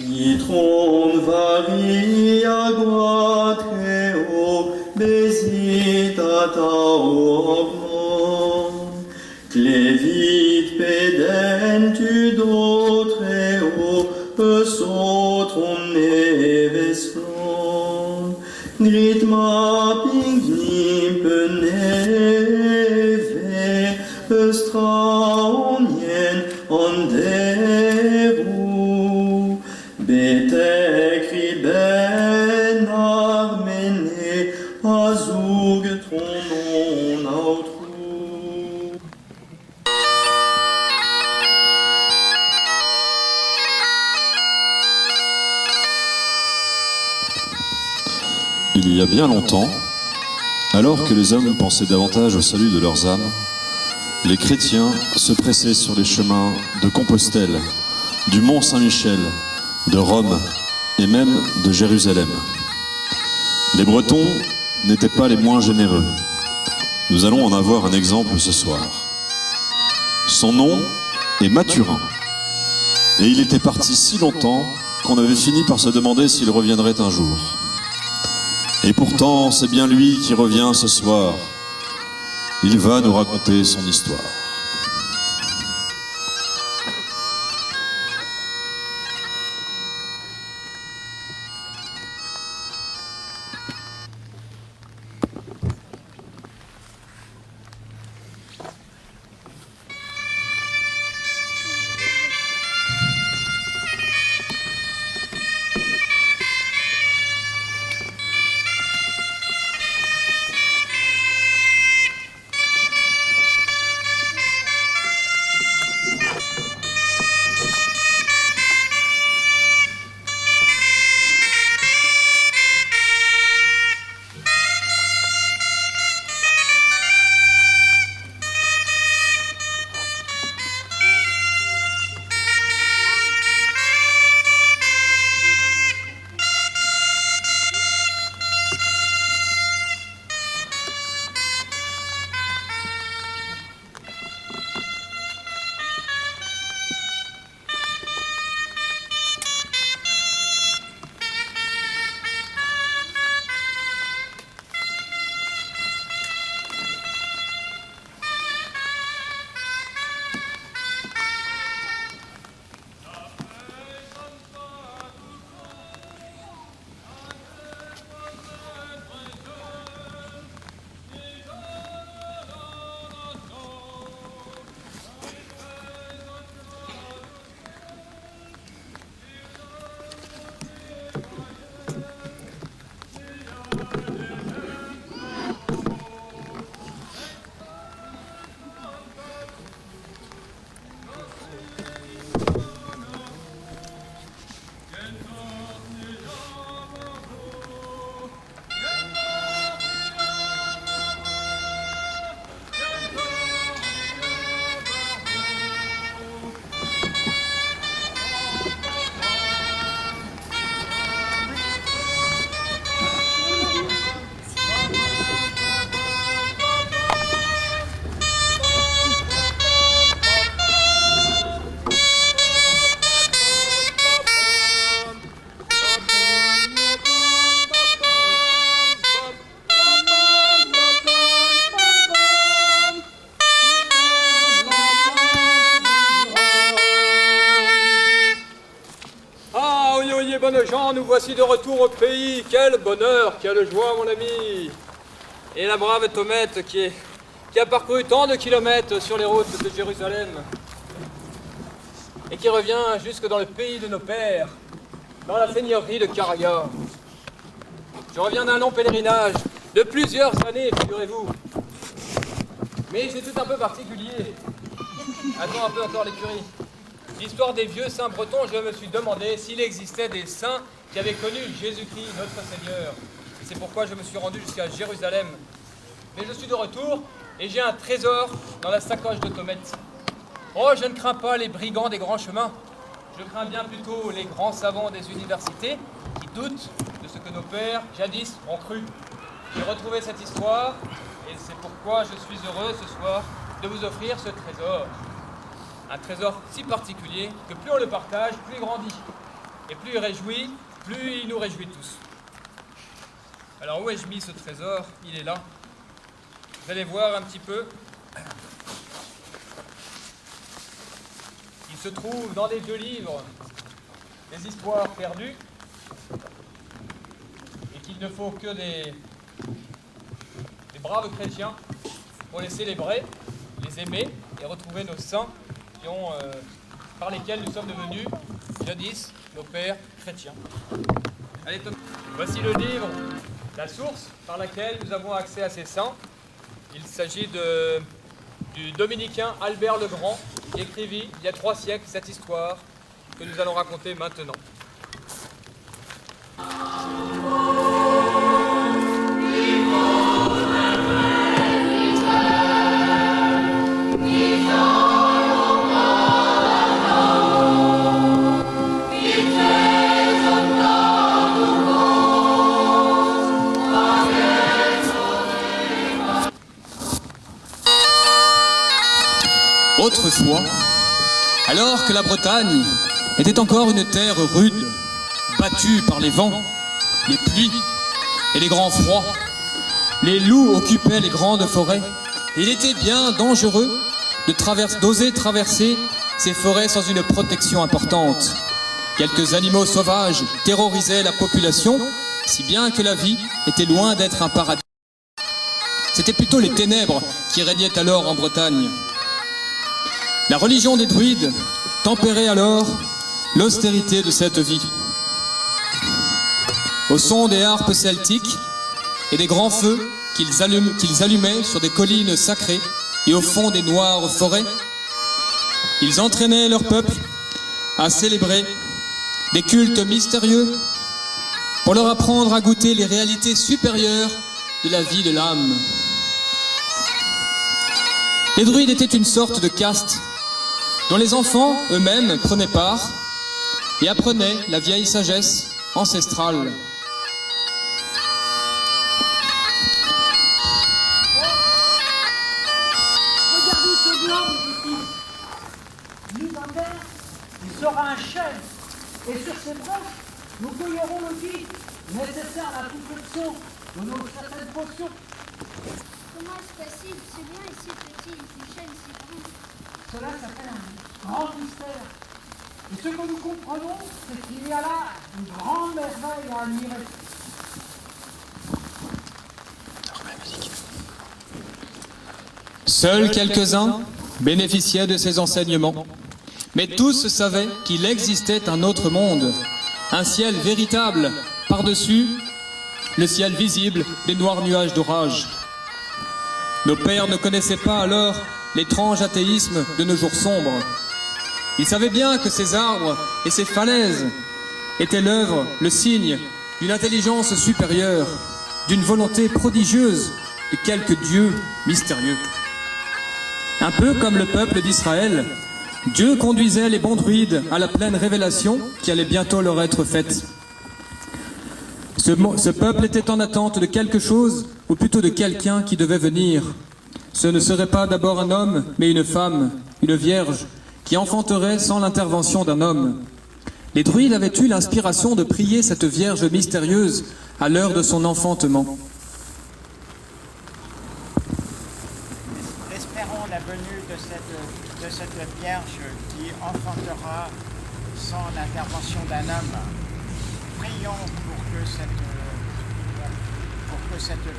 Itron varia guatreo besitata ogmon, clevit pedentudo treo, sotrum neves flon, gritma pingnim neve, straonien anderu, betecri ben armene, azug tronon autru. Il y a bien longtemps, alors que les hommes pensaient davantage au salut de leurs âmes, les chrétiens se pressaient sur les chemins de Compostelle, du Mont Saint-Michel, de Rome et même de Jérusalem. Les Bretons n'étaient pas les moins généreux. Nous allons en avoir un exemple ce soir. Son nom est Mathurin. Et il était parti si longtemps qu'on avait fini par se demander s'il reviendrait un jour. Et pourtant, c'est bien lui qui revient ce soir. Il va nous raconter son histoire. Bonnes gens, nous voici de retour au pays. Quel bonheur, quelle joie, mon ami. Et la brave Tomette qui a parcouru tant de kilomètres sur les routes de Jérusalem et qui revient jusque dans le pays de nos pères, dans la seigneurie de Caraga. Je reviens d'un long pèlerinage de plusieurs années, figurez-vous. Mais c'est tout un peu particulier. Attends un peu encore l'écurie. L'histoire des vieux saints bretons, je me suis demandé s'il existait des saints qui avaient connu Jésus-Christ, notre Seigneur. Et c'est pourquoi je me suis rendu jusqu'à Jérusalem. Mais je suis de retour et j'ai un trésor dans la sacoche de Tomette. Oh, je ne crains pas les brigands des grands chemins. Je crains bien plutôt les grands savants des universités qui doutent de ce que nos pères, jadis, ont cru. J'ai retrouvé cette histoire et c'est pourquoi je suis heureux ce soir de vous offrir ce trésor. Un trésor si particulier que plus on le partage, plus il grandit. Et plus il réjouit, plus il nous réjouit tous. Alors où ai-je mis ce trésor? Il est là. Vous allez voir un petit peu. Il se trouve dans les 2 livres des histoires perdues et qu'il ne faut que des braves chrétiens pour les célébrer, les aimer et retrouver nos saints par lesquels nous sommes devenus jadis nos pères chrétiens. Allez, voici le livre, la source par laquelle nous avons accès à ces saints. Il s'agit du dominicain Albert le Grand qui écrivit il y a 3 siècles cette histoire que nous allons raconter maintenant. Autrefois, alors que la Bretagne était encore une terre rude, battue par les vents, les pluies et les grands froids, les loups occupaient les grandes forêts. Il était bien dangereux d'oser traverser ces forêts sans une protection importante. Quelques animaux sauvages terrorisaient la population, si bien que la vie était loin d'être un paradis. C'était plutôt les ténèbres qui régnaient alors en Bretagne. La religion des druides tempérait alors l'austérité de cette vie. Au son des harpes celtiques et des grands feux qu'ils allumaient sur des collines sacrées et au fond des noires forêts, ils entraînaient leur peuple à célébrer des cultes mystérieux pour leur apprendre à goûter les réalités supérieures de la vie de l'âme. Les druides étaient une sorte de caste dont les enfants eux-mêmes prenaient part et apprenaient la vieille sagesse ancestrale. Regardez ce blanc, mes petits. Mis en terre, il sera un chêne. Et sur ses branches, nous cueillerons le vie nécessaire à la perfection de nos certaines potions. Comment est-ce possible? C'est bien ici petit, une chaîne si grande. Cela s'appelle un grand mystère. Et ce que nous comprenons, c'est qu'il y a là une grande merveille à admirer. Seuls quelques-uns bénéficiaient de ces enseignements, mais tous savaient qu'il existait un autre monde, un ciel véritable, par-dessus le ciel visible des noirs nuages d'orage. Nos pères ne connaissaient pas alors l'étrange athéisme de nos jours sombres. Ils savaient bien que ces arbres et ces falaises étaient l'œuvre, le signe d'une intelligence supérieure, d'une volonté prodigieuse de quelque Dieu mystérieux. Un peu comme le peuple d'Israël, Dieu conduisait les bons druides à la pleine révélation qui allait bientôt leur être faite. Ce peuple était en attente de quelque chose, ou plutôt de quelqu'un qui devait venir. Ce ne serait pas d'abord un homme, mais une femme, une vierge, qui enfanterait sans l'intervention d'un homme. Les druides avaient eu l'inspiration de prier cette vierge mystérieuse à l'heure de son enfantement. Espérons la venue de cette vierge qui enfantera sans l'intervention d'un homme. Prions pour que cette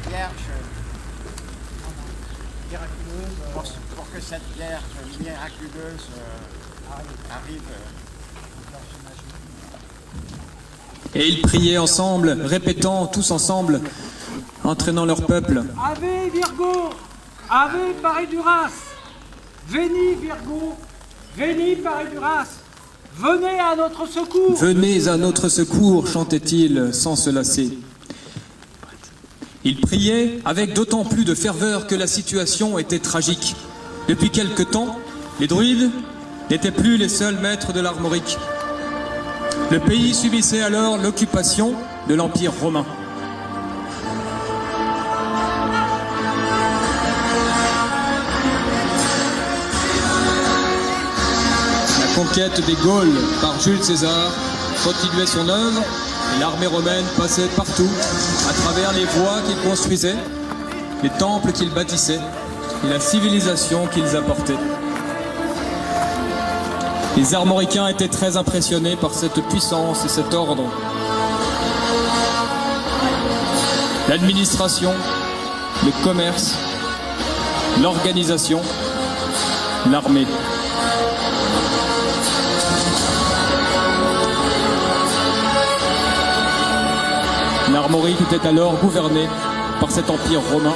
vierge pour que cette vierge miraculeuse arrive. Et ils priaient ensemble, répétant tous ensemble, entraînant leur peuple. Ave Virgo, Ave Pariduras, Veni Virgo, Veni Pariduras, venez à notre secours. Venez à notre secours, chantait-il sans se lasser. Ils priaient avec d'autant plus de ferveur que la situation était tragique. Depuis quelque temps, les druides n'étaient plus les seuls maîtres de l'armorique. Le pays subissait alors l'occupation de l'Empire romain. La conquête des Gaules par Jules César continuait son œuvre et l'armée romaine passait partout, à travers les voies qu'ils construisaient, les temples qu'ils bâtissaient et la civilisation qu'ils apportaient. Les Armoricains étaient très impressionnés par cette puissance et cet ordre. L'administration, le commerce, l'organisation, l'armée. L'Armorique était alors gouvernée par cet empire romain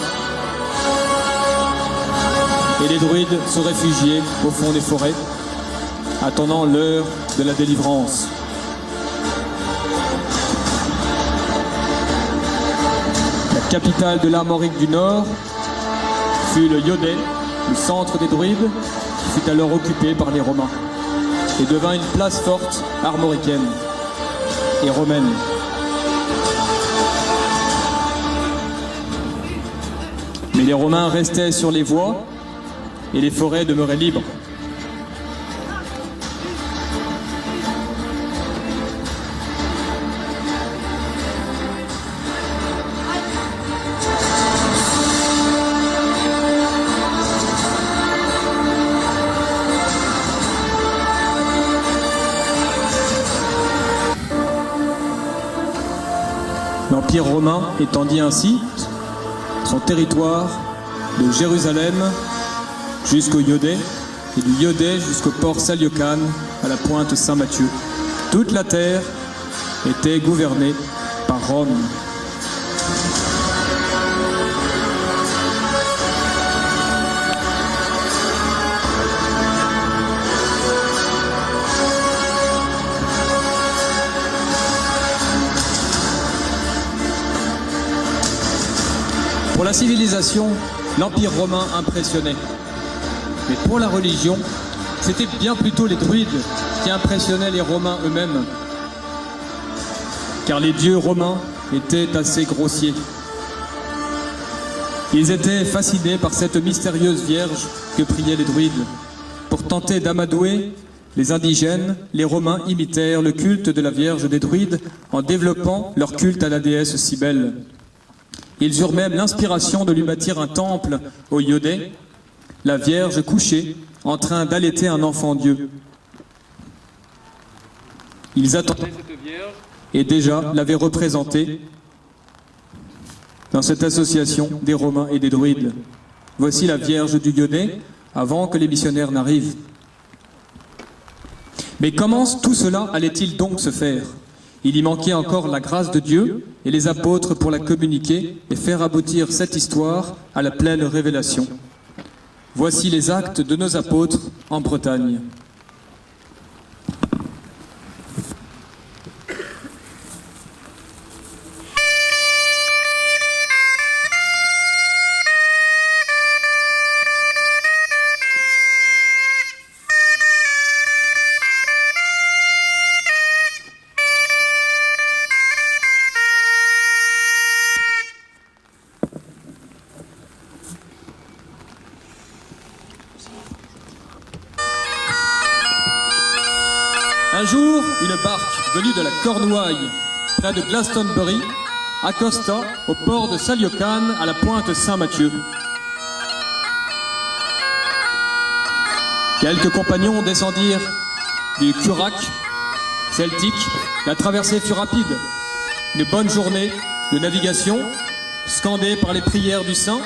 et les druides se réfugiaient au fond des forêts, attendant l'heure de la délivrance. La capitale de l'Armorique du Nord fut le Iodé, le centre des druides, qui fut alors occupé par les Romains et devint une place forte armoricaine et romaine. Mais les Romains restaient sur les voies et les forêts demeuraient libres. L'Empire romain étendit ainsi son territoire de Jérusalem jusqu'au Iodé et du Iodé jusqu'au port Saliocane à la pointe Saint-Matthieu. Toute la terre était gouvernée par Rome. Pour la civilisation, l'Empire romain impressionnait. Mais pour la religion, c'était bien plutôt les druides qui impressionnaient les Romains eux-mêmes. Car les dieux romains étaient assez grossiers. Ils étaient fascinés par cette mystérieuse vierge que priaient les druides. Pour tenter d'amadouer les indigènes, les Romains imitèrent le culte de la Vierge des druides en développant leur culte à la déesse Cybèle. Ils eurent même l'inspiration de lui bâtir un temple au Iodé, la Vierge couchée, en train d'allaiter un enfant Dieu. Ils attendaient cette Vierge et déjà l'avaient représentée dans cette association des Romains et des druides. Voici la Vierge du Iodé, avant que les missionnaires n'arrivent. Mais comment tout cela allait-il donc se faire ? Il y manquait encore la grâce de Dieu et les apôtres pour la communiquer et faire aboutir cette histoire à la pleine révélation. Voici les actes de nos apôtres en Bretagne. Un jour, une barque venue de la Cornouaille, près de Glastonbury, accosta au port de Saliocane à la pointe Saint-Matthieu. Quelques compagnons descendirent du Curac celtique. La traversée fut rapide. Une bonne journée de navigation, scandée par les prières du saint,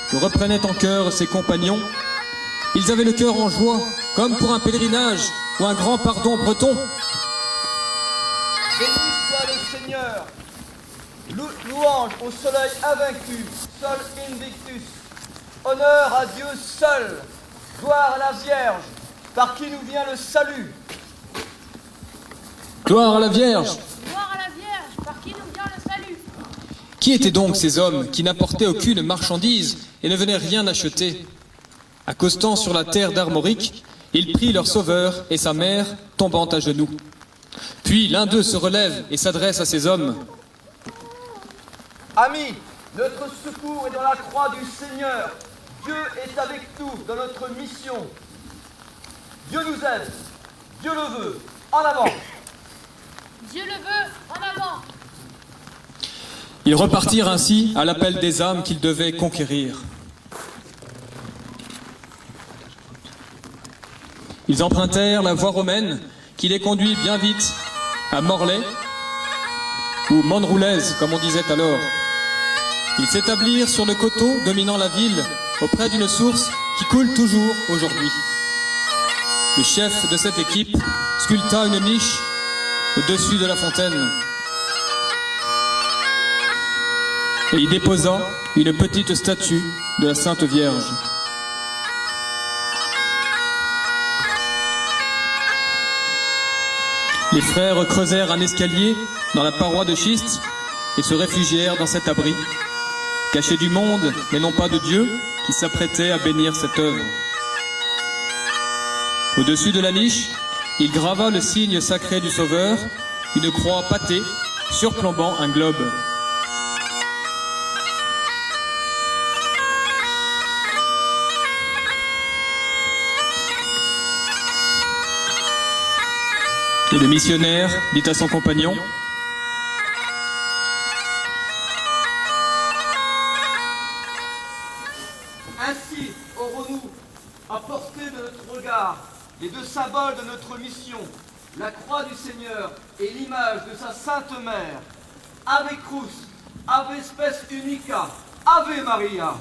que reprenaient en chœur ses compagnons. Ils avaient le cœur en joie, comme pour un pèlerinage ou un grand pardon breton. Béni soit le Seigneur, louange au soleil invaincu, sol invictus, honneur à Dieu seul, gloire à la Vierge, par qui nous vient le salut. Gloire à la Vierge. Gloire à la Vierge, par qui nous vient le salut. Qui étaient donc ces hommes qui n'apportaient aucune marchandise et ne venaient rien acheter ? Accostant sur la terre d'Armorique, ils prient leur sauveur et sa mère, tombant à genoux. Puis l'un d'eux se relève et s'adresse à ces hommes. Amis, notre secours est dans la croix du Seigneur. Dieu est avec nous dans notre mission. Dieu nous aide. Dieu le veut. En avant. Dieu le veut, en avant. Ils repartirent ainsi à l'appel des âmes qu'ils devaient conquérir. Ils empruntèrent la voie romaine qui les conduit bien vite à Morlaix, ou Monroulaise, comme on disait alors. Ils s'établirent sur le coteau dominant la ville, auprès d'une source qui coule toujours aujourd'hui. Le chef de cette équipe sculpta une niche au-dessus de la fontaine et y déposa une petite statue de la Sainte Vierge. Les frères creusèrent un escalier dans la paroi de schiste et se réfugièrent dans cet abri, cachés du monde, mais non pas de Dieu, qui s'apprêtait à bénir cette œuvre. Au-dessus de la niche, il grava le signe sacré du Sauveur, une croix pâtée surplombant un globe. Et le missionnaire dit à son compagnon: Ainsi aurons-nous à portée de notre regard les deux symboles de notre mission, la croix du Seigneur et l'image de sa Sainte Mère. Ave Cruz, Ave Spes Unica, Ave Maria.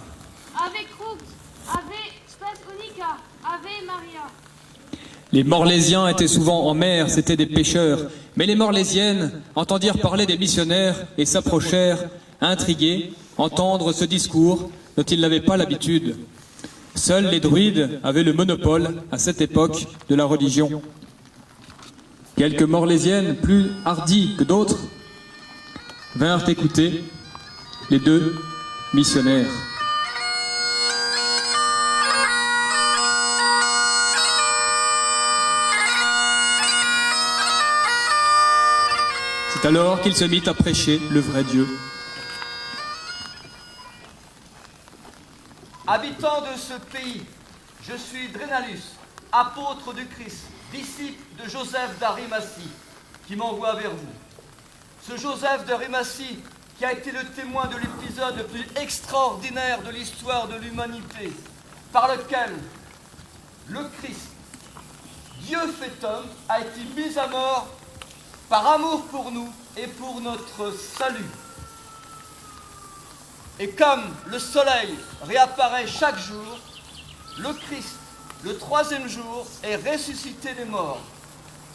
Ave Crux, Ave Spes Unica, Ave Maria. Les Morlaisiens étaient souvent en mer, c'étaient des pêcheurs. Mais les Morlaisiennes entendirent parler des missionnaires et s'approchèrent, intriguées, entendre ce discours dont ils n'avaient pas l'habitude. Seuls les druides avaient le monopole, à cette époque, de la religion. Quelques Morlaisiennes, plus hardies que d'autres, vinrent écouter les deux missionnaires. C'est alors qu'il se mit à prêcher le vrai Dieu. Habitants de ce pays, je suis Drénalus, apôtre du Christ, disciple de Joseph d'Arimathie, qui m'envoie vers vous. Ce Joseph d'Arimathie, qui a été le témoin de l'épisode le plus extraordinaire de l'histoire de l'humanité, par lequel le Christ, Dieu fait homme, a été mis à mort par amour pour nous et pour notre salut. Et comme le soleil réapparaît chaque jour, le Christ, le troisième jour, est ressuscité des morts.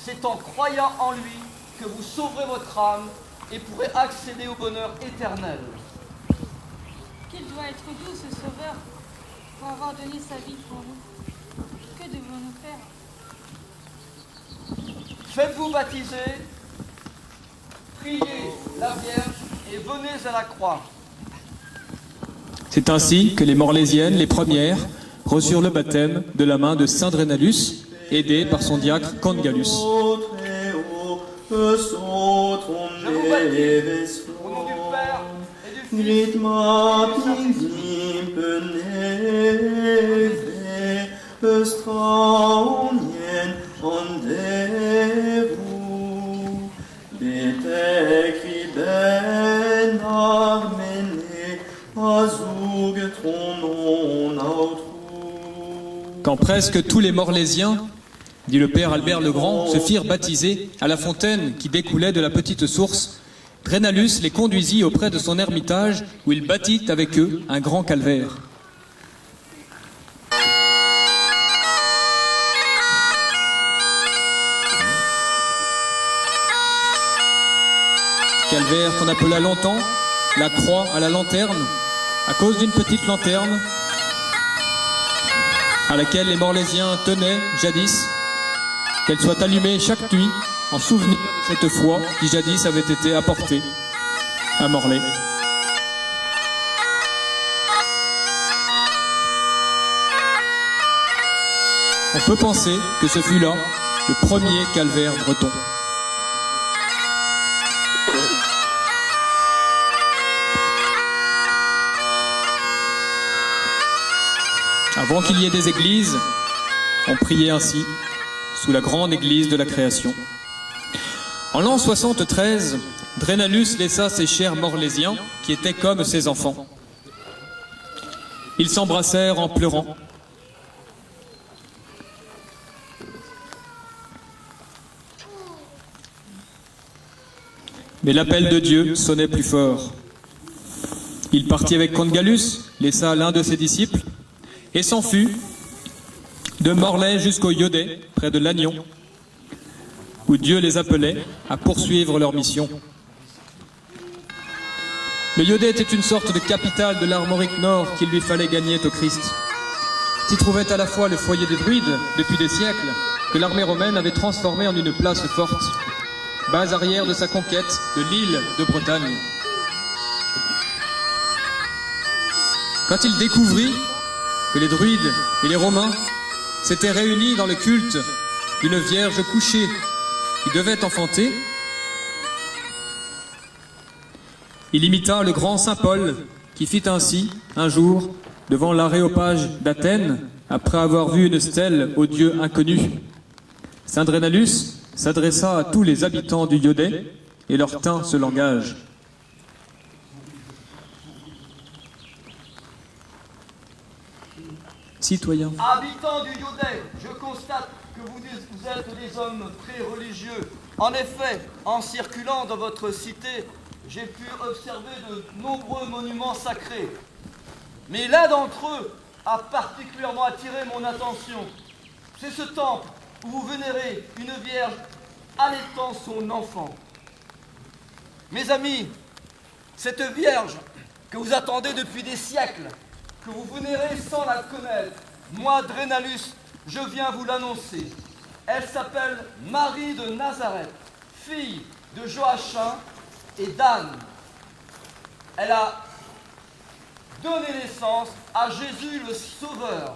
C'est en croyant en lui que vous sauverez votre âme et pourrez accéder au bonheur éternel. Qu'il doit être doux ce Sauveur pour avoir donné sa vie pour nous. Que devons-nous faire? Faites-vous baptiser, priez la Vierge et venez à la croix. C'est ainsi que les Morlaisiennes, les premières, reçurent le baptême de la main de saint Drénalus, aidé par son diacre Congalus. Je vous baptise au nom du Père et du Fils et du Quand presque tous les Morlaisiens, dit le père Albert le Grand, se firent baptiser à la fontaine qui découlait de la petite source, Drénalus les conduisit auprès de son ermitage où il bâtit avec eux un grand calvaire. Calvaire qu'on appela longtemps la croix à la lanterne, à cause d'une petite lanterne à laquelle les Morlaisiens tenaient jadis, qu'elle soit allumée chaque nuit en souvenir de cette foi qui jadis avait été apportée à Morlaix. On peut penser que ce fut là le premier calvaire breton. Avant qu'il y ait des églises, on priait ainsi, sous la grande église de la création. En l'an 73, Drénalus laissa ses chers Morlésiens, qui étaient comme ses enfants. Ils s'embrassèrent en pleurant. Mais l'appel de Dieu sonnait plus fort. Il partit avec Comte Gallus, laissa l'un de ses disciples, et s'en fut de Morlaix jusqu'au Yodet, près de Lannion, où Dieu les appelait à poursuivre leur mission. Le Yodet était une sorte de capitale de l'Armorique Nord qu'il lui fallait gagner au Christ. S'y trouvait à la fois le foyer des druides, depuis des siècles, que l'armée romaine avait transformé en une place forte, base arrière de sa conquête de l'île de Bretagne. Quand il découvrit que les druides et les Romains s'étaient réunis dans le culte d'une vierge couchée qui devait enfanter, il imita le grand saint Paul qui fit ainsi, un jour, devant l'aréopage d'Athènes, après avoir vu une stèle au dieu inconnu. Saint Drénalus s'adressa à tous les habitants du Yodet et leur tint ce langage. Citoyens, Habitants du Yodet, je constate que vous êtes des hommes très religieux. En effet, en circulant dans votre cité, j'ai pu observer de nombreux monuments sacrés. Mais l'un d'entre eux a particulièrement attiré mon attention. C'est ce temple où vous vénérez une vierge allaitant son enfant. Mes amis, cette vierge que vous attendez depuis des siècles, que vous vénérez sans la connaître, moi, Drénalus, je viens vous l'annoncer. Elle s'appelle Marie de Nazareth, fille de Joachim et d'Anne. Elle a donné naissance à Jésus le Sauveur,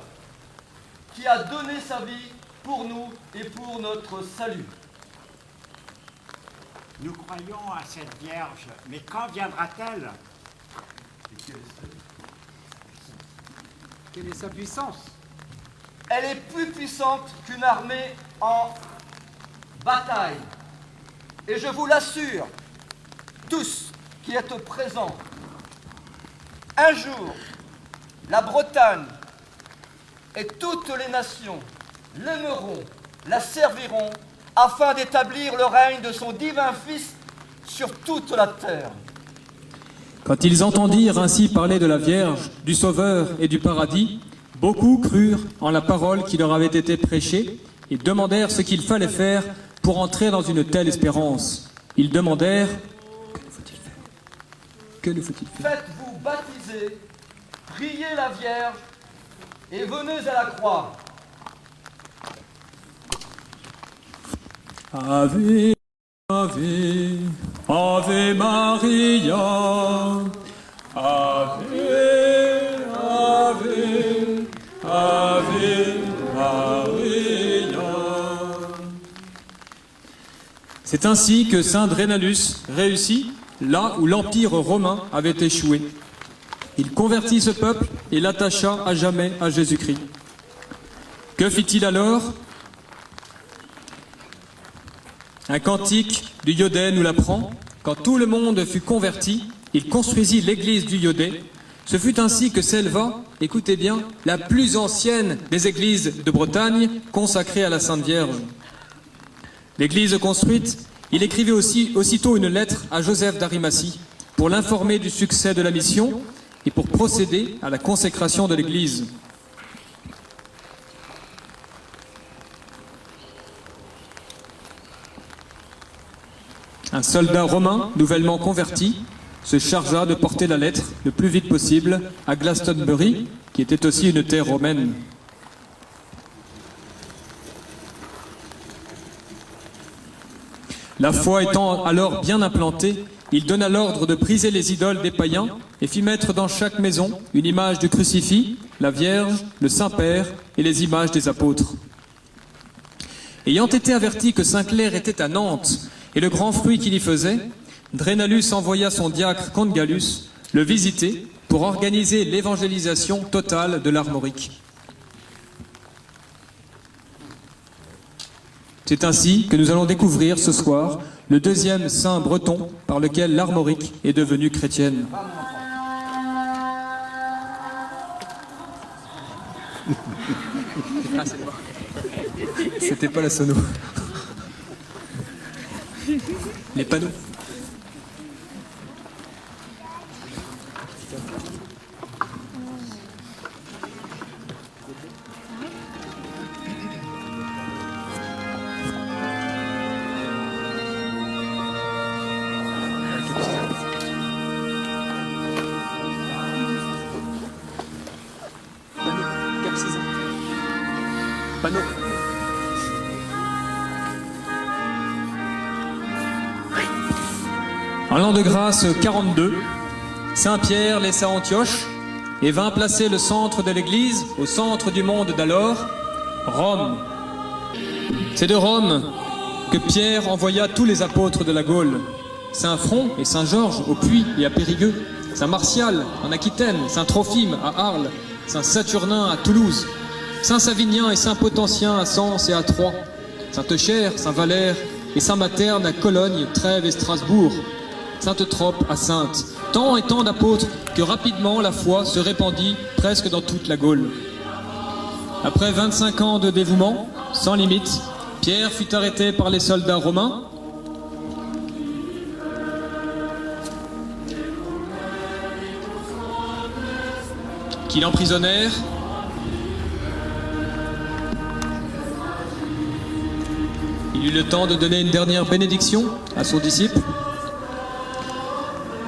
qui a donné sa vie pour nous et pour notre salut. Nous croyons à cette Vierge, mais quand viendra-t-elle? Quelle est sa puissance? Elle est plus puissante qu'une armée en bataille. Et je vous l'assure, tous qui êtes présents, un jour, la Bretagne et toutes les nations l'aimeront, la serviront, afin d'établir le règne de son divin Fils sur toute la terre. quand ils entendirent ainsi parler de la Vierge, du Sauveur et du paradis, beaucoup crurent en la parole qui leur avait été prêchée et demandèrent ce qu'il fallait faire pour entrer dans une telle espérance. Ils demandèrent « Que nous faut-il faire ?» Faites-vous baptiser, priez la Vierge et venez à la croix. Ave, Ave, Ave Maria, Ave, Ave, Ave Maria. C'est ainsi que saint Drénalus réussit là où l'Empire romain avait échoué. Il convertit ce peuple et l'attacha à jamais à Jésus-Christ. Que fit-il alors ? Un cantique du Yodet nous l'apprend. Quand tout le monde fut converti, il construisit l'église du Yodet. Ce fut ainsi que s'éleva, écoutez bien, la plus ancienne des églises de Bretagne consacrée à la Sainte Vierge. L'église construite, il écrivait aussitôt une lettre à Joseph d'Arimathie pour l'informer du succès de la mission et pour procéder à la consécration de l'église. Un soldat romain, nouvellement converti, se chargea de porter la lettre le plus vite possible à Glastonbury, qui était aussi une terre romaine. La foi étant alors bien implantée, il donna l'ordre de briser les idoles des païens et fit mettre dans chaque maison une image du crucifix, la Vierge, le Saint-Père et les images des apôtres. Ayant été averti que Saint-Clair était à Nantes et le grand fruit qu'il y faisait, Drénalus envoya son diacre Comte Gallus le visiter pour organiser l'évangélisation totale de l'Armorique. C'est ainsi que nous allons découvrir ce soir le deuxième saint breton par lequel l'Armorique est devenue chrétienne. C'était pas la sono. Les panneaux. Panneau. En l'an de grâce 42, Saint-Pierre laissa Antioche et vint placer le centre de l'Église au centre du monde d'alors, Rome. C'est de Rome que Pierre envoya tous les apôtres de la Gaule, Saint Front et Saint Georges au Puy et à Périgueux, Saint Martial en Aquitaine, Saint Trophime à Arles, Saint Saturnin à Toulouse, Saint Savinien et Saint Potentien à Sens et à Troyes, Saint Eucher, Saint Valère et Saint Materne à Cologne, Trèves et Strasbourg, Sainte Eutrope à Saintes, tant et tant d'apôtres que rapidement la foi se répandit presque dans toute la Gaule. Après 25 ans de dévouement, sans limite, Pierre fut arrêté par les soldats romains. Qui l'emprisonnèrent. Il eut le temps de donner une dernière bénédiction à son disciple,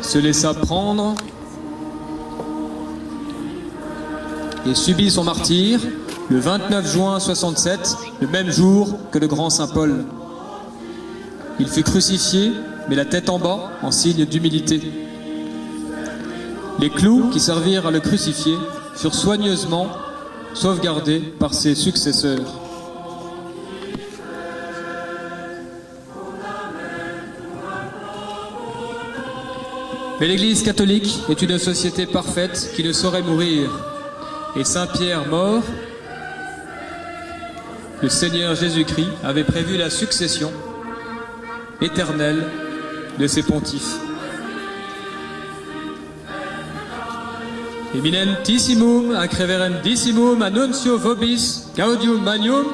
se laissa prendre et subit son martyre le 29 juin 67, le même jour que le grand Saint Paul. Il fut crucifié, mais la tête en bas, en signe d'humilité. Les clous qui servirent à le crucifier furent soigneusement sauvegardés par ses successeurs. Mais l'Église catholique est une société parfaite qui ne saurait mourir. Et Saint Pierre mort, le Seigneur Jésus-Christ avait prévu la succession éternelle de ses pontifes. Eminentissimum ac reverendissimum annuncio vobis gaudium magnum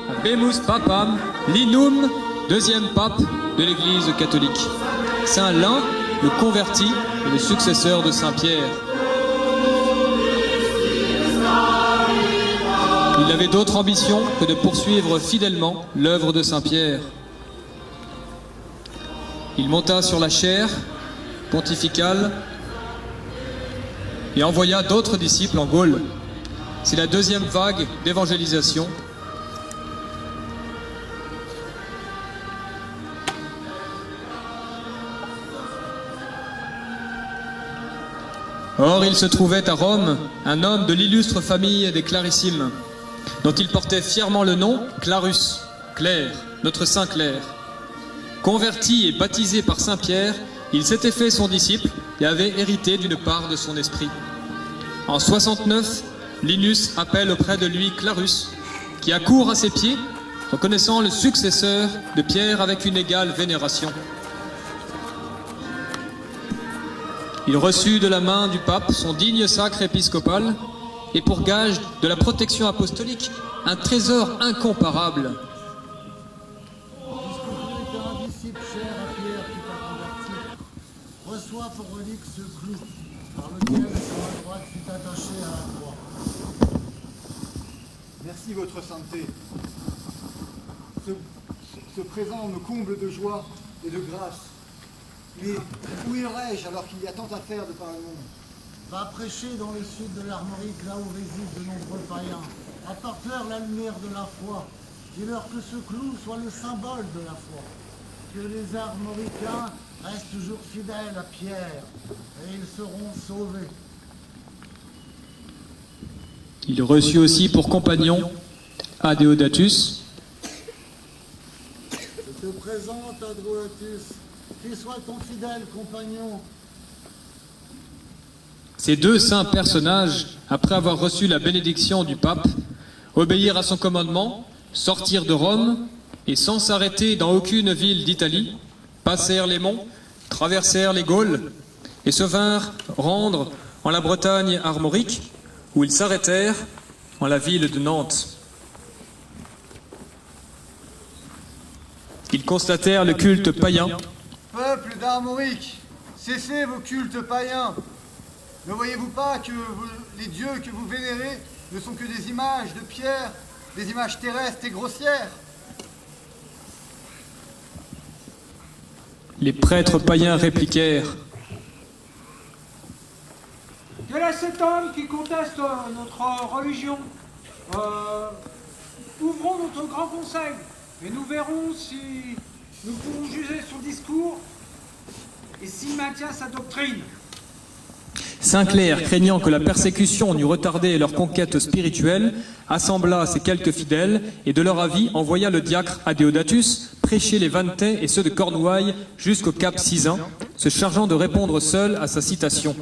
habemus papam linum, deuxième pape de l'Église catholique. Saint Lin, le converti et le successeur de Saint Pierre. Il n'avait d'autre ambition que de poursuivre fidèlement l'œuvre de Saint Pierre. Il monta sur la chaire pontificale et envoya d'autres disciples en Gaule. C'est la deuxième vague d'évangélisation. Or, il se trouvait à Rome un homme de l'illustre famille des Clarissimes, dont il portait fièrement le nom Clarus, Claire, notre Saint Claire. Converti et baptisé par Saint Pierre, il s'était fait son disciple et avait hérité d'une part de son esprit. En 69, Linus appelle auprès de lui Clarus, qui accourt à ses pieds, reconnaissant le successeur de Pierre avec une égale vénération. Il reçut de la main du pape son digne sacre épiscopal et pour gage de la protection apostolique, un trésor incomparable. Puisque tu étais un disciple cher à Pierre qui t'a converti, reçois pour relique ce clou par lequel sur la droite fut attaché à la croix. Merci votre sainteté. Ce présent me comble de joie et de grâce. Mais où irais-je alors qu'il y a tant à faire de par le monde? Va prêcher dans le sud de l'Armorique, là où résident de nombreux païens. Apporte-leur la lumière de la foi. Dis-leur que ce clou soit le symbole de la foi. Que les Armoricains restent toujours fidèles à Pierre et ils seront sauvés. Il reçut aussi pour compagnon Adéodatus. Je te présente Adéodatus, qui soit ton fidèle compagnon. Ces deux saints personnages, après avoir reçu la bénédiction du pape, obéirent à son commandement, sortirent de Rome et sans s'arrêter dans aucune ville d'Italie, passèrent les monts, traversèrent les Gaules et se vinrent rendre en la Bretagne armorique, où ils s'arrêtèrent en la ville de Nantes. Ils constatèrent le culte païen. Peuple d'Armorique, cessez vos cultes païens. Ne voyez-vous pas que les dieux que vous vénérez ne sont que des images de pierre, des images terrestres et grossières? Les prêtres païens répliquèrent: Quel est cet homme qui conteste notre religion? Ouvrons notre grand conseil et nous verrons si nous pourrons juger son discours et s'il maintient sa doctrine. Saint Clair, craignant que la persécution n'eût retardé leur conquête spirituelle, assembla ses quelques fidèles et de leur avis envoya le diacre Adéodatus prêcher les Vantais et ceux de Cornouailles jusqu'au cap Sizun, se chargeant de répondre seul à sa citation.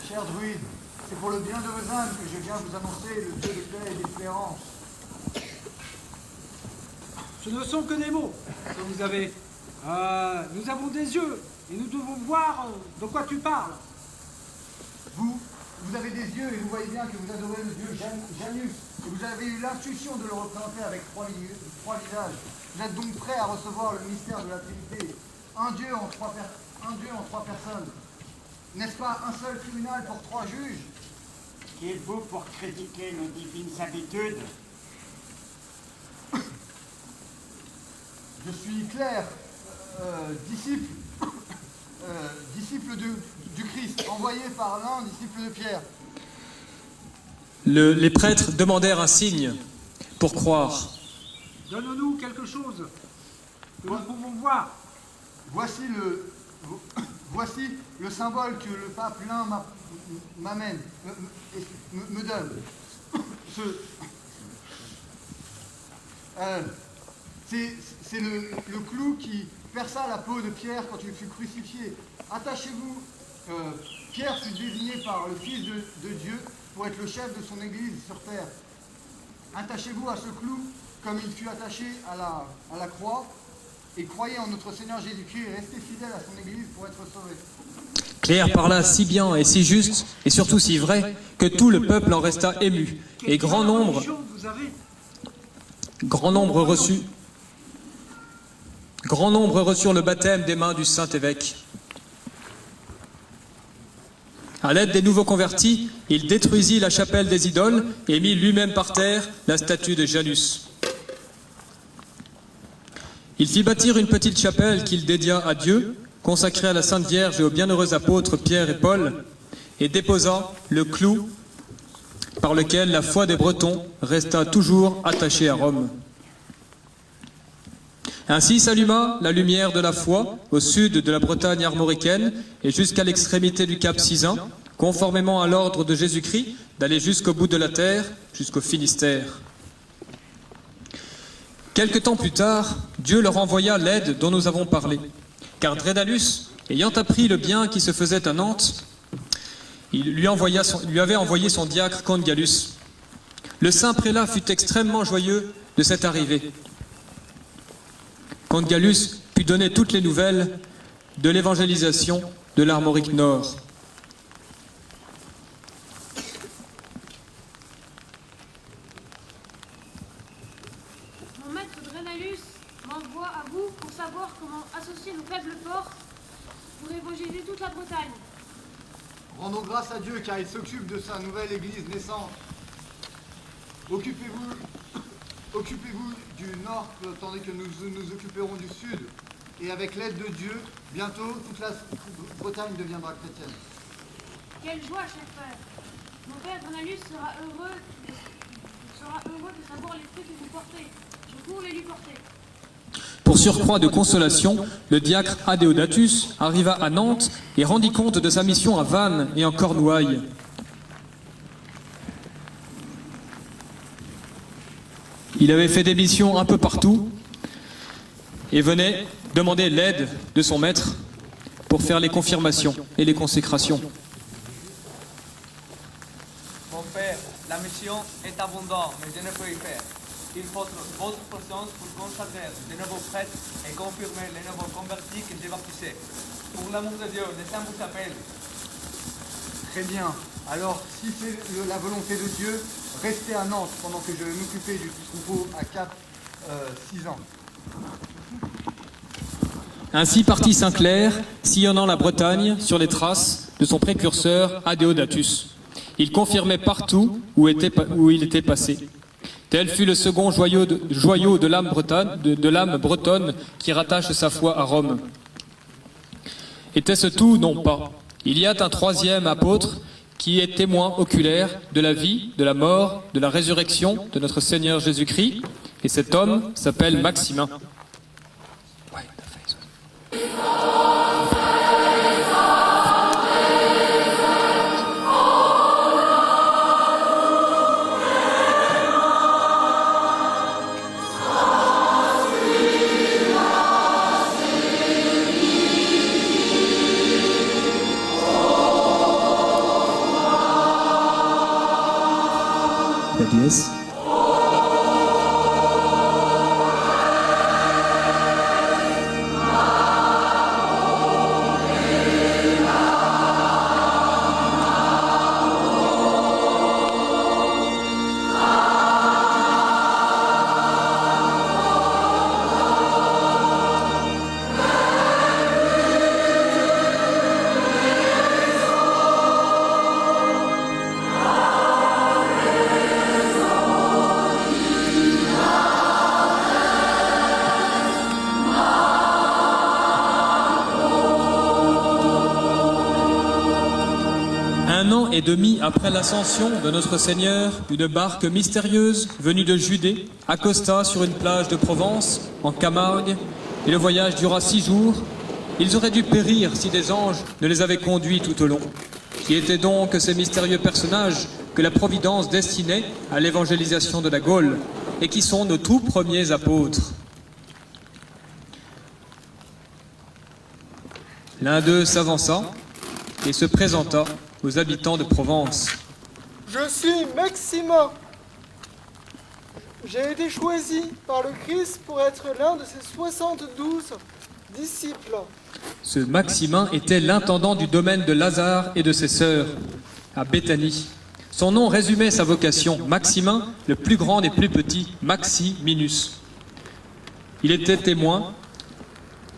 Chers druides, c'est pour le bien de vos âmes que je viens vous annoncer le Dieu de paix et d'espérance. Ce ne sont que des mots que vous avez. Nous avons des yeux et nous devons voir de quoi tu parles. Vous avez des yeux et vous voyez bien que vous adorez le dieu Janus. Et vous avez eu l'intuition de le représenter avec trois visages. Vous êtes donc prêts à recevoir le mystère de la Trinité. Un Dieu en trois personnes. N'est-ce pas un seul tribunal pour trois juges? Qui est beau pour critiquer nos divines habitudes? Je suis Clair, disciple du Christ, envoyé par l'un, disciple de Pierre. Les prêtres demandèrent un signe pour croire. Donne-nous quelque chose que nous pouvons voir. Voici le symbole que le pape Lin m'amène, me donne. C'est le clou qui perça la peau de Pierre quand il fut crucifié. Attachez-vous. Pierre fut désigné par le Fils de Dieu pour être le chef de son Église sur terre. Attachez-vous à ce clou comme il fut attaché à la croix et croyez en notre Seigneur Jésus-Christ et restez fidèles à son Église pour être sauvés. Claire parla si bien et si juste, et surtout si vrai, que tout le peuple en resta ému, et grand nombre reçurent le baptême des mains du Saint-Évêque. À l'aide des nouveaux convertis, il détruisit la chapelle des idoles et mit lui-même par terre la statue de Janus. Il fit bâtir une petite chapelle qu'il dédia à Dieu, consacrée à la Sainte Vierge et aux bienheureux apôtres Pierre et Paul, et déposa le clou par lequel la foi des Bretons resta toujours attachée à Rome. Ainsi s'alluma la lumière de la foi au sud de la Bretagne armoricaine et jusqu'à l'extrémité du cap Sizun, conformément à l'ordre de Jésus-Christ d'aller jusqu'au bout de la terre, jusqu'au Finistère. Quelque temps plus tard, Dieu leur envoya l'aide dont nous avons parlé, car Drédalus, ayant appris le bien qui se faisait à Nantes, il lui avait envoyé son diacre Comte Gallus. Le saint prélat fut extrêmement joyeux de cette arrivée. Comte Gallus put donner toutes les nouvelles de l'évangélisation de l'Armorique Nord. Mon maître Drédalus m'envoie à vous pour savoir comment associer nos faibles forces pour évangéliser toute la Bretagne. Rendons grâce à Dieu car il s'occupe de sa nouvelle église naissante. Occupez-vous du nord tandis que nous nous occuperons du sud. Et avec l'aide de Dieu, bientôt toute la Bretagne deviendra chrétienne. Quelle joie, cher frère. Mon père Drédalus sera heureux de savoir les fruits que vous portez. Je cours les lui porter. Pour surcroît de consolation, le diacre Adéodatus arriva à Nantes et rendit compte de sa mission à Vannes et en Cornouailles. Il avait fait des missions un peu partout et venait demander l'aide de son maître pour faire les confirmations et les consécrations. est abondant, mais je ne peux y faire. Il faut votre présence pour consacrer de nouveaux prêtres et confirmer les nouveaux convertis que j'ai baptisés. Pour l'amour de Dieu, les saints vous appellent. Très bien. Alors, si c'est la volonté de Dieu, restez à Nantes pendant que je vais m'occuper du troupeau à Cap 6 ans. Ainsi partit Saint-Clair, sillonnant la Bretagne sur les traces de son précurseur Adéodatus. Il confirmait partout où il était passé. Tel fut le second joyau de l'âme bretonne qui rattache sa foi à Rome. Était-ce tout? Non pas. Il y a un troisième apôtre qui est témoin oculaire de la vie, de la mort, de la résurrection de notre Seigneur Jésus-Christ, et cet homme s'appelle Maximin. La déesse. Un an et demi après l'ascension de notre Seigneur, une barque mystérieuse venue de Judée accosta sur une plage de Provence, en Camargue, et le voyage dura 6 jours. Ils auraient dû périr si des anges ne les avaient conduits tout au long. Qui étaient donc ces mystérieux personnages que la Providence destinait à l'évangélisation de la Gaule, et qui sont nos tout premiers apôtres? L'un d'eux s'avança et se présenta aux habitants de Provence. Je suis Maximin. J'ai été choisi par le Christ pour être l'un de ses 72 disciples. Ce Maximin était l'intendant du domaine de Lazare et de ses sœurs, à Béthanie. Son nom résumait sa vocation, Maximin, le plus grand des plus petits, Maxi Minus. Il était témoin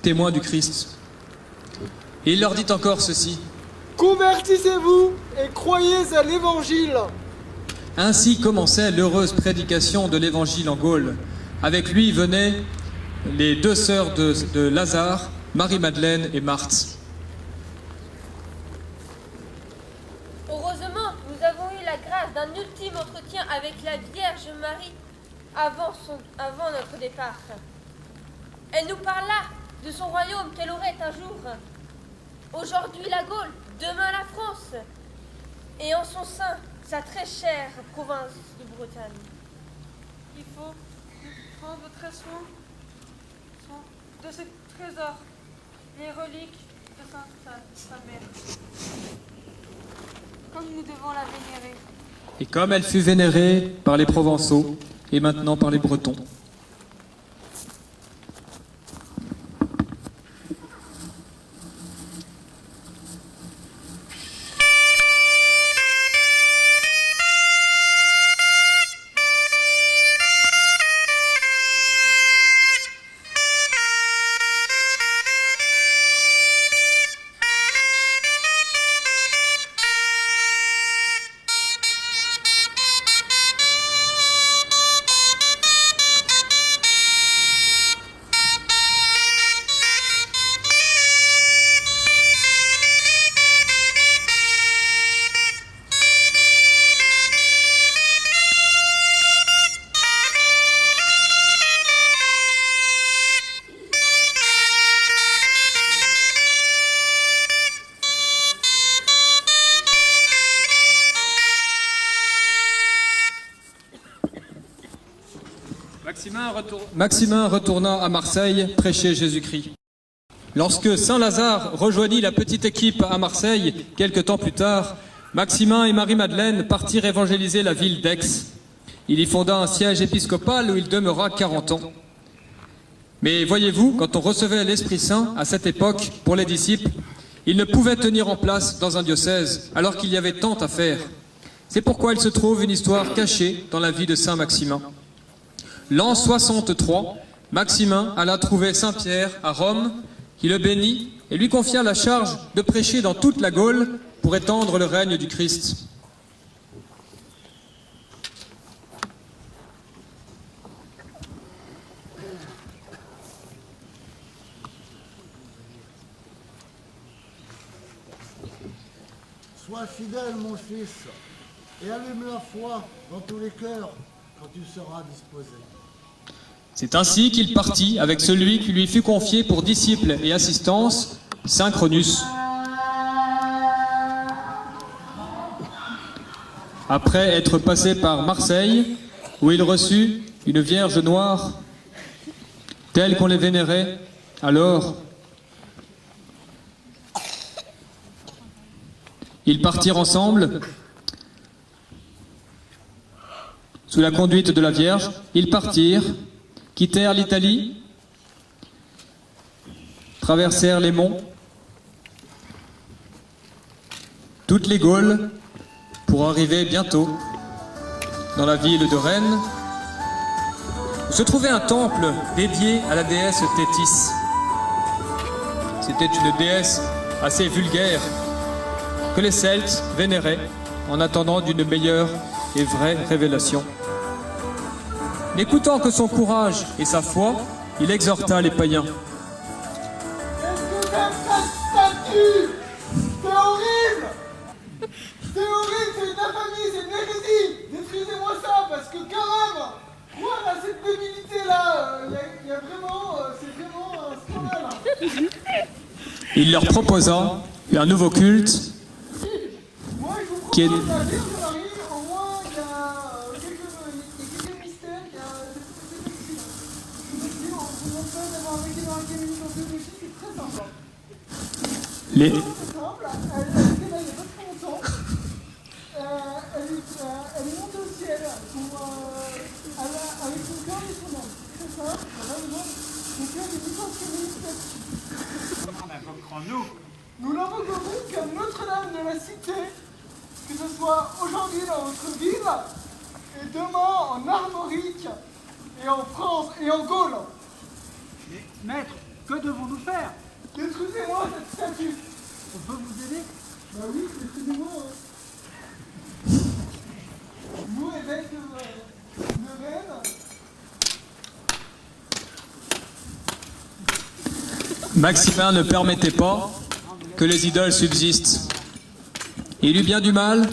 du Christ. Et il leur dit encore ceci. Convertissez-vous et croyez à l'Évangile. Ainsi commençait l'heureuse prédication de l'Évangile en Gaule. Avec lui venaient les 2 sœurs de Lazare, Marie-Madeleine et Marthe. Heureusement, nous avons eu la grâce d'un ultime entretien avec la Vierge Marie avant notre départ. Elle nous parla de son royaume qu'elle aurait un jour. Aujourd'hui la Gaule, demain la France, et en son sein, sa très chère province de Bretagne. Il faut prendre très soin de ces trésors, les reliques de sa mère. Comme nous devons la vénérer. Et comme elle fut vénérée par les Provençaux, et maintenant par les Bretons. Maximin retourna à Marseille prêcher Jésus-Christ. Lorsque Saint Lazare rejoignit la petite équipe à Marseille, quelque temps plus tard, Maximin et Marie-Madeleine partirent évangéliser la ville d'Aix. Il y fonda un siège épiscopal où il demeura 40 ans. Mais voyez-vous, quand on recevait l'Esprit Saint, à cette époque, pour les disciples, il ne pouvait tenir en place dans un diocèse, alors qu'il y avait tant à faire. C'est pourquoi il se trouve une histoire cachée dans la vie de Saint Maximin. L'an 63, Maximin alla trouver Saint Pierre à Rome, qui le bénit et lui confia la charge de prêcher dans toute la Gaule pour étendre le règne du Christ. Sois fidèle, mon fils, et allume la foi dans tous les cœurs quand tu seras disposé. C'est ainsi qu'il partit avec celui qui lui fut confié pour disciple et assistance, Saint Cronus. Après être passé par Marseille, où il reçut une Vierge noire, telle qu'on les vénérait alors, ils partirent ensemble, sous la conduite de la Vierge, ils partirent, quittèrent l'Italie, traversèrent les monts, toutes les Gaules, pour arriver bientôt dans la ville de Rennes, où se trouvait un temple dédié à la déesse Thétis. C'était une déesse assez vulgaire, que les Celtes vénéraient en attendant d'une meilleure et vraie révélation. N'écoutant que son courage et sa foi, il exhorta les païens. Est-ce que t'aimes cette statue? C'est horrible! C'est horrible, c'est une infamie, c'est une hérésie! Détruisez-moi ça, parce que quand même, croire à cette débilité-là, il y a vraiment, c'est vraiment un scandale. Il leur proposa un nouveau culte Moi, je vous qui est... propose la Vierge Marie, au moins, il y a quelques mystères, il y a c'est possible. Je vous demande pas d'avoir vécu dans la communauté d'anthologie, c'est très sympa. Les... C'est simple, elle était là il y a pas très longtemps. Elle est montée au ciel avec son cœur et son âme. C'est ça, vraiment. Son cœur est dimensionné là-dessus. Comment l'invoquerons-nous? Nous l'invoquerons comme Notre-Dame de la Cité, que ce soit aujourd'hui dans notre ville, et demain en Armorique, et en France, et en Gaule. Mais, maître, que devons-nous faire? Détruisez-moi cette statue. On peut vous aider? Bah oui, détruisez-moi. Nous, évêques de Rennes. Maximin ne permettait pas que les idoles subsistent. Il eut bien du mal,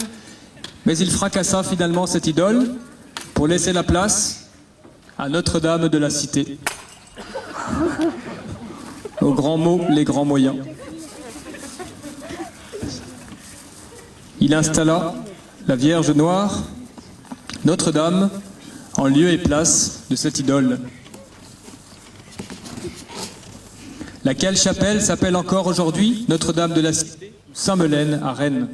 mais il fracassa finalement cette idole pour laisser la place à Notre-Dame de la Cité. Aux grands mots, les grands moyens. Il installa la Vierge Noire, Notre-Dame, en lieu et place de cette idole. Laquelle chapelle s'appelle encore aujourd'hui Notre-Dame de la Cité, Saint-Melaine à Rennes.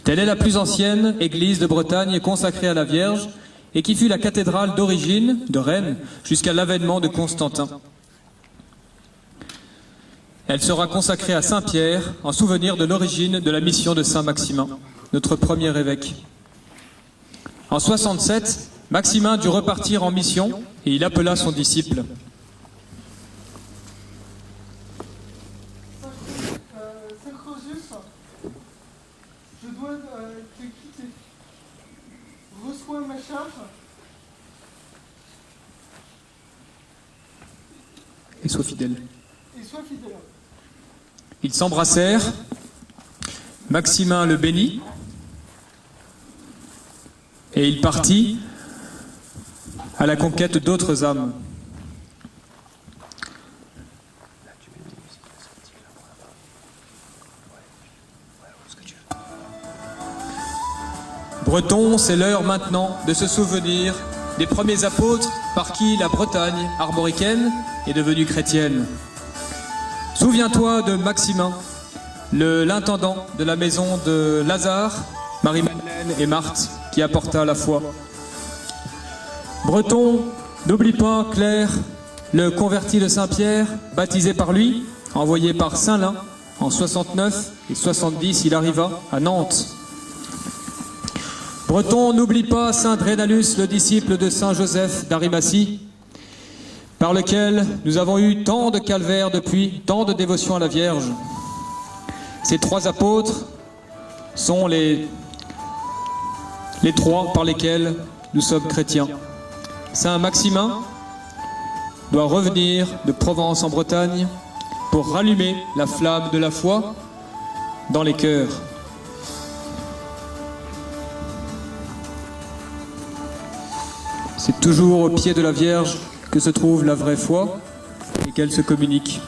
Telle est la plus ancienne église de Bretagne consacrée à la Vierge et qui fut la cathédrale d'origine de Rennes jusqu'à l'avènement de Constantin. Elle sera consacrée à Saint-Pierre en souvenir de l'origine de la mission de Saint Maximin, notre premier évêque. En 67, Maximin dut repartir en mission et il appela son disciple. Saint Crosus, je dois te quitter. Reçois ma charge. Et sois fidèle. Et sois fidèle. Ils s'embrassèrent, Maximin le bénit, et il partit à la conquête d'autres âmes. Bretons, c'est l'heure maintenant de se souvenir des premiers apôtres par qui la Bretagne armoricaine est devenue chrétienne. Souviens-toi de Maximin, l'intendant de la maison de Lazare, Marie-Madeleine et Marthe, qui apporta la foi. Breton, n'oublie pas Claire, le converti de Saint-Pierre, baptisé par lui, envoyé par Saint-Lin en 69 et 70, il arriva à Nantes. Breton, n'oublie pas Saint Drénalus, le disciple de Saint Joseph d'Arimathie, par lequel nous avons eu tant de calvaires depuis, tant de dévotion à la Vierge. Ces trois apôtres sont les trois par lesquels nous sommes chrétiens. Saint Maximin doit revenir de Provence en Bretagne pour rallumer la flamme de la foi dans les cœurs. C'est toujours au pied de la Vierge que se trouve la vraie foi et qu'elle se communique.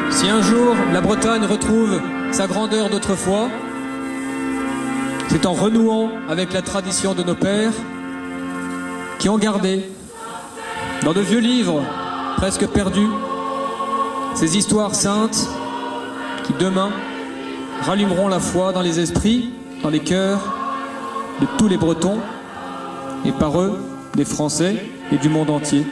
Si un jour la Bretagne retrouve sa grandeur d'autrefois, c'est en renouant avec la tradition de nos pères qui ont gardé, dans de vieux livres presque perdus, ces histoires saintes qui demain rallumeront la foi dans les esprits, dans les cœurs de tous les Bretons et par eux des Français et du monde entier.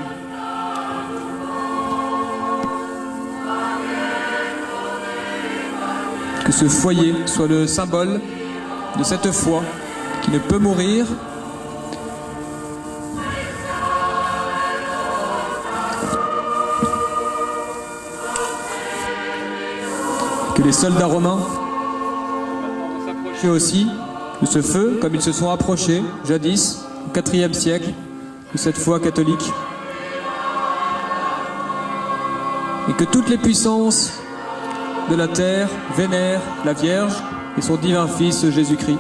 Que ce foyer soit le symbole de cette foi qui ne peut mourir, que les soldats romains s'approchaient aussi de ce feu comme ils se sont approchés jadis au IVe siècle de cette foi catholique, et que toutes les puissances de la terre vénèrent la Vierge et son divin Fils Jésus-Christ.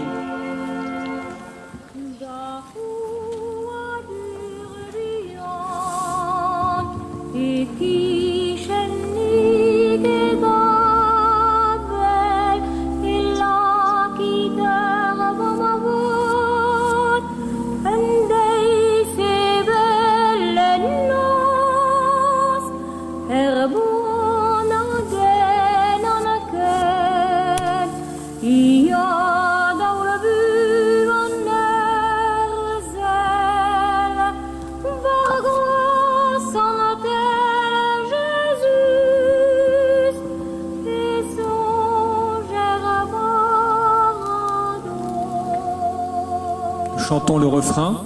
Chantons le refrain.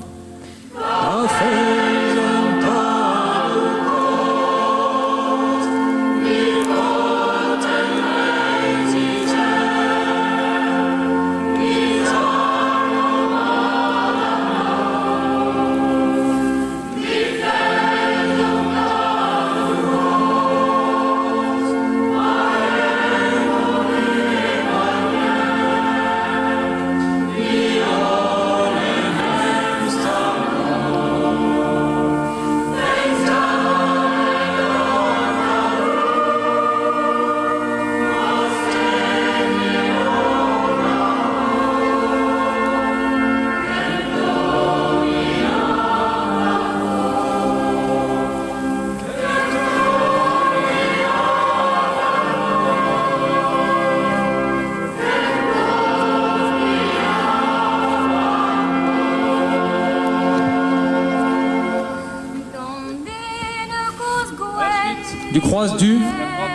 Du Croise-du,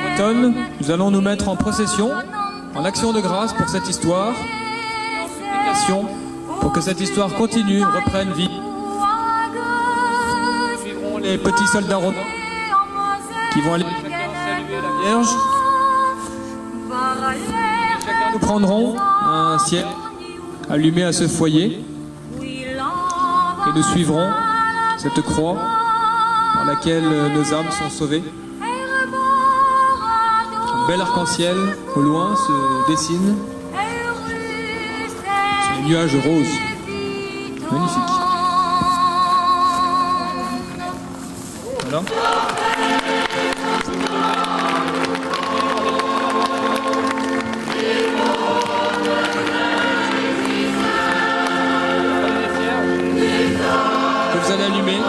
Bretonne, nous allons nous mettre en procession, en action de grâce pour cette histoire, et en supplication pour que cette histoire continue, reprenne vie. Nous suivrons les petits soldats romains qui vont aller chacun saluer la Vierge. Chacun nous prendrons un ciel allumé à ce foyer et nous suivrons cette croix par laquelle nos âmes sont sauvées. Un bel arc-en-ciel au loin se dessine sur les nuages roses. Magnifique. Voilà. Que vous allez allumer.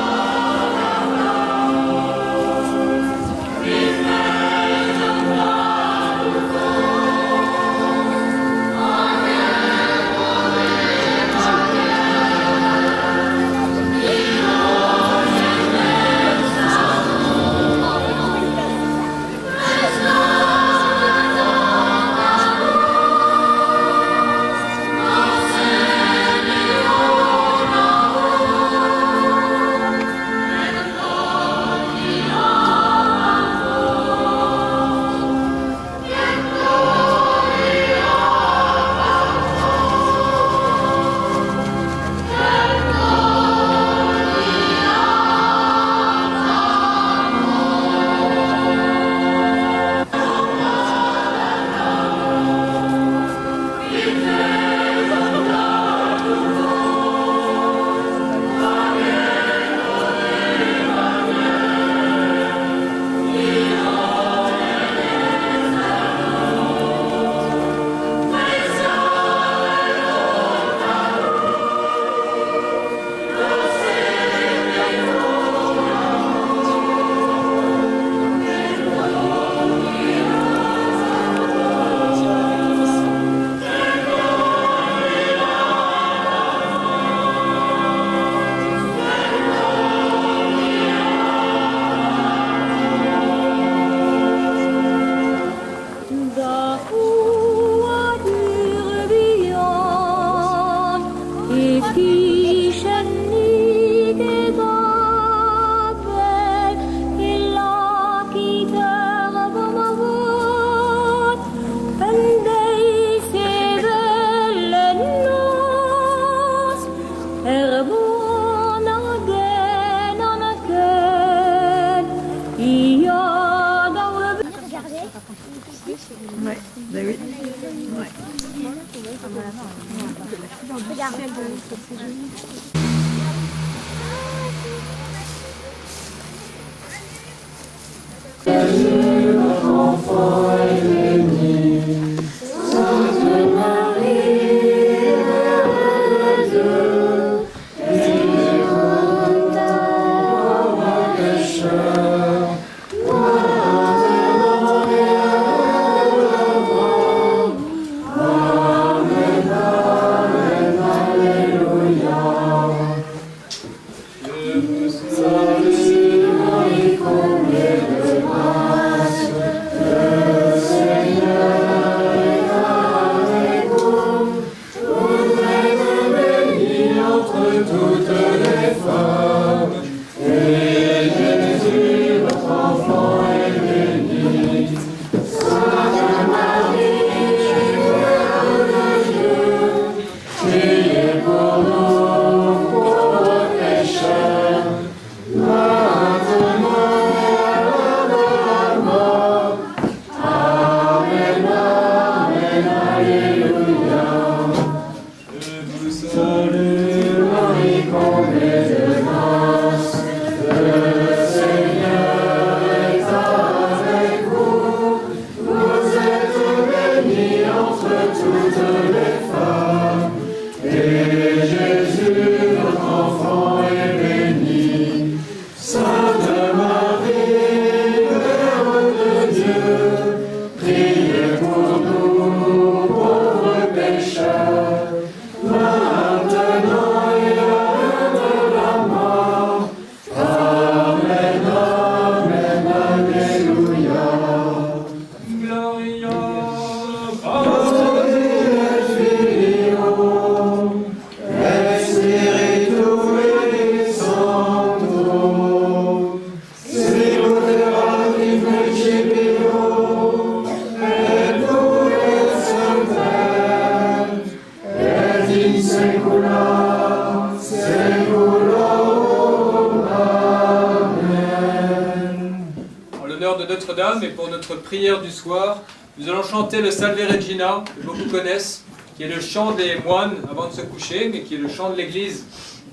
Notre-Dame et pour notre prière du soir, nous allons chanter le Salve Regina, que beaucoup connaissent, qui est le chant des moines avant de se coucher, mais qui est le chant de l'Église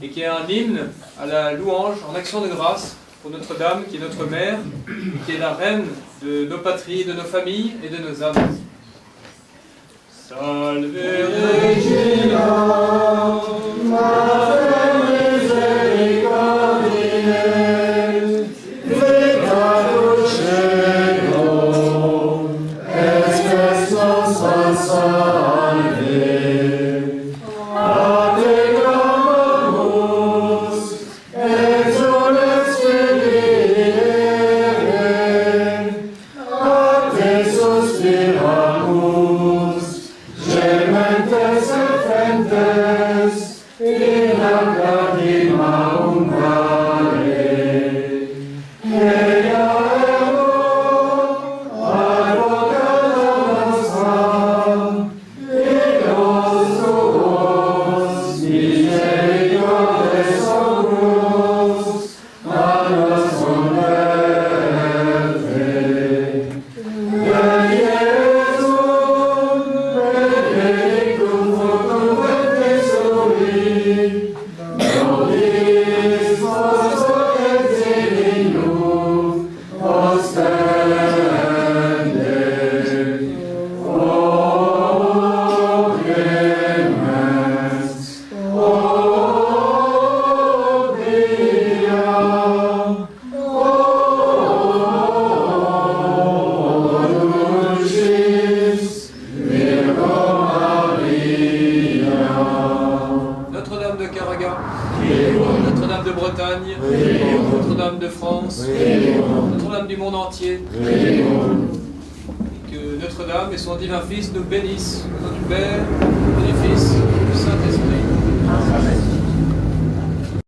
et qui est un hymne à la louange en action de grâce pour Notre-Dame, qui est notre mère, et qui est la reine de nos patries, de nos familles et de nos âmes. Salve Regina, Mater misericordiae, Notre-Dame de Bretagne, Notre-Dame de France, Notre-Dame du monde entier, et que Notre-Dame et son divin Fils nous bénissent, au nom du Père, et du Fils, et du Saint-Esprit. Amen.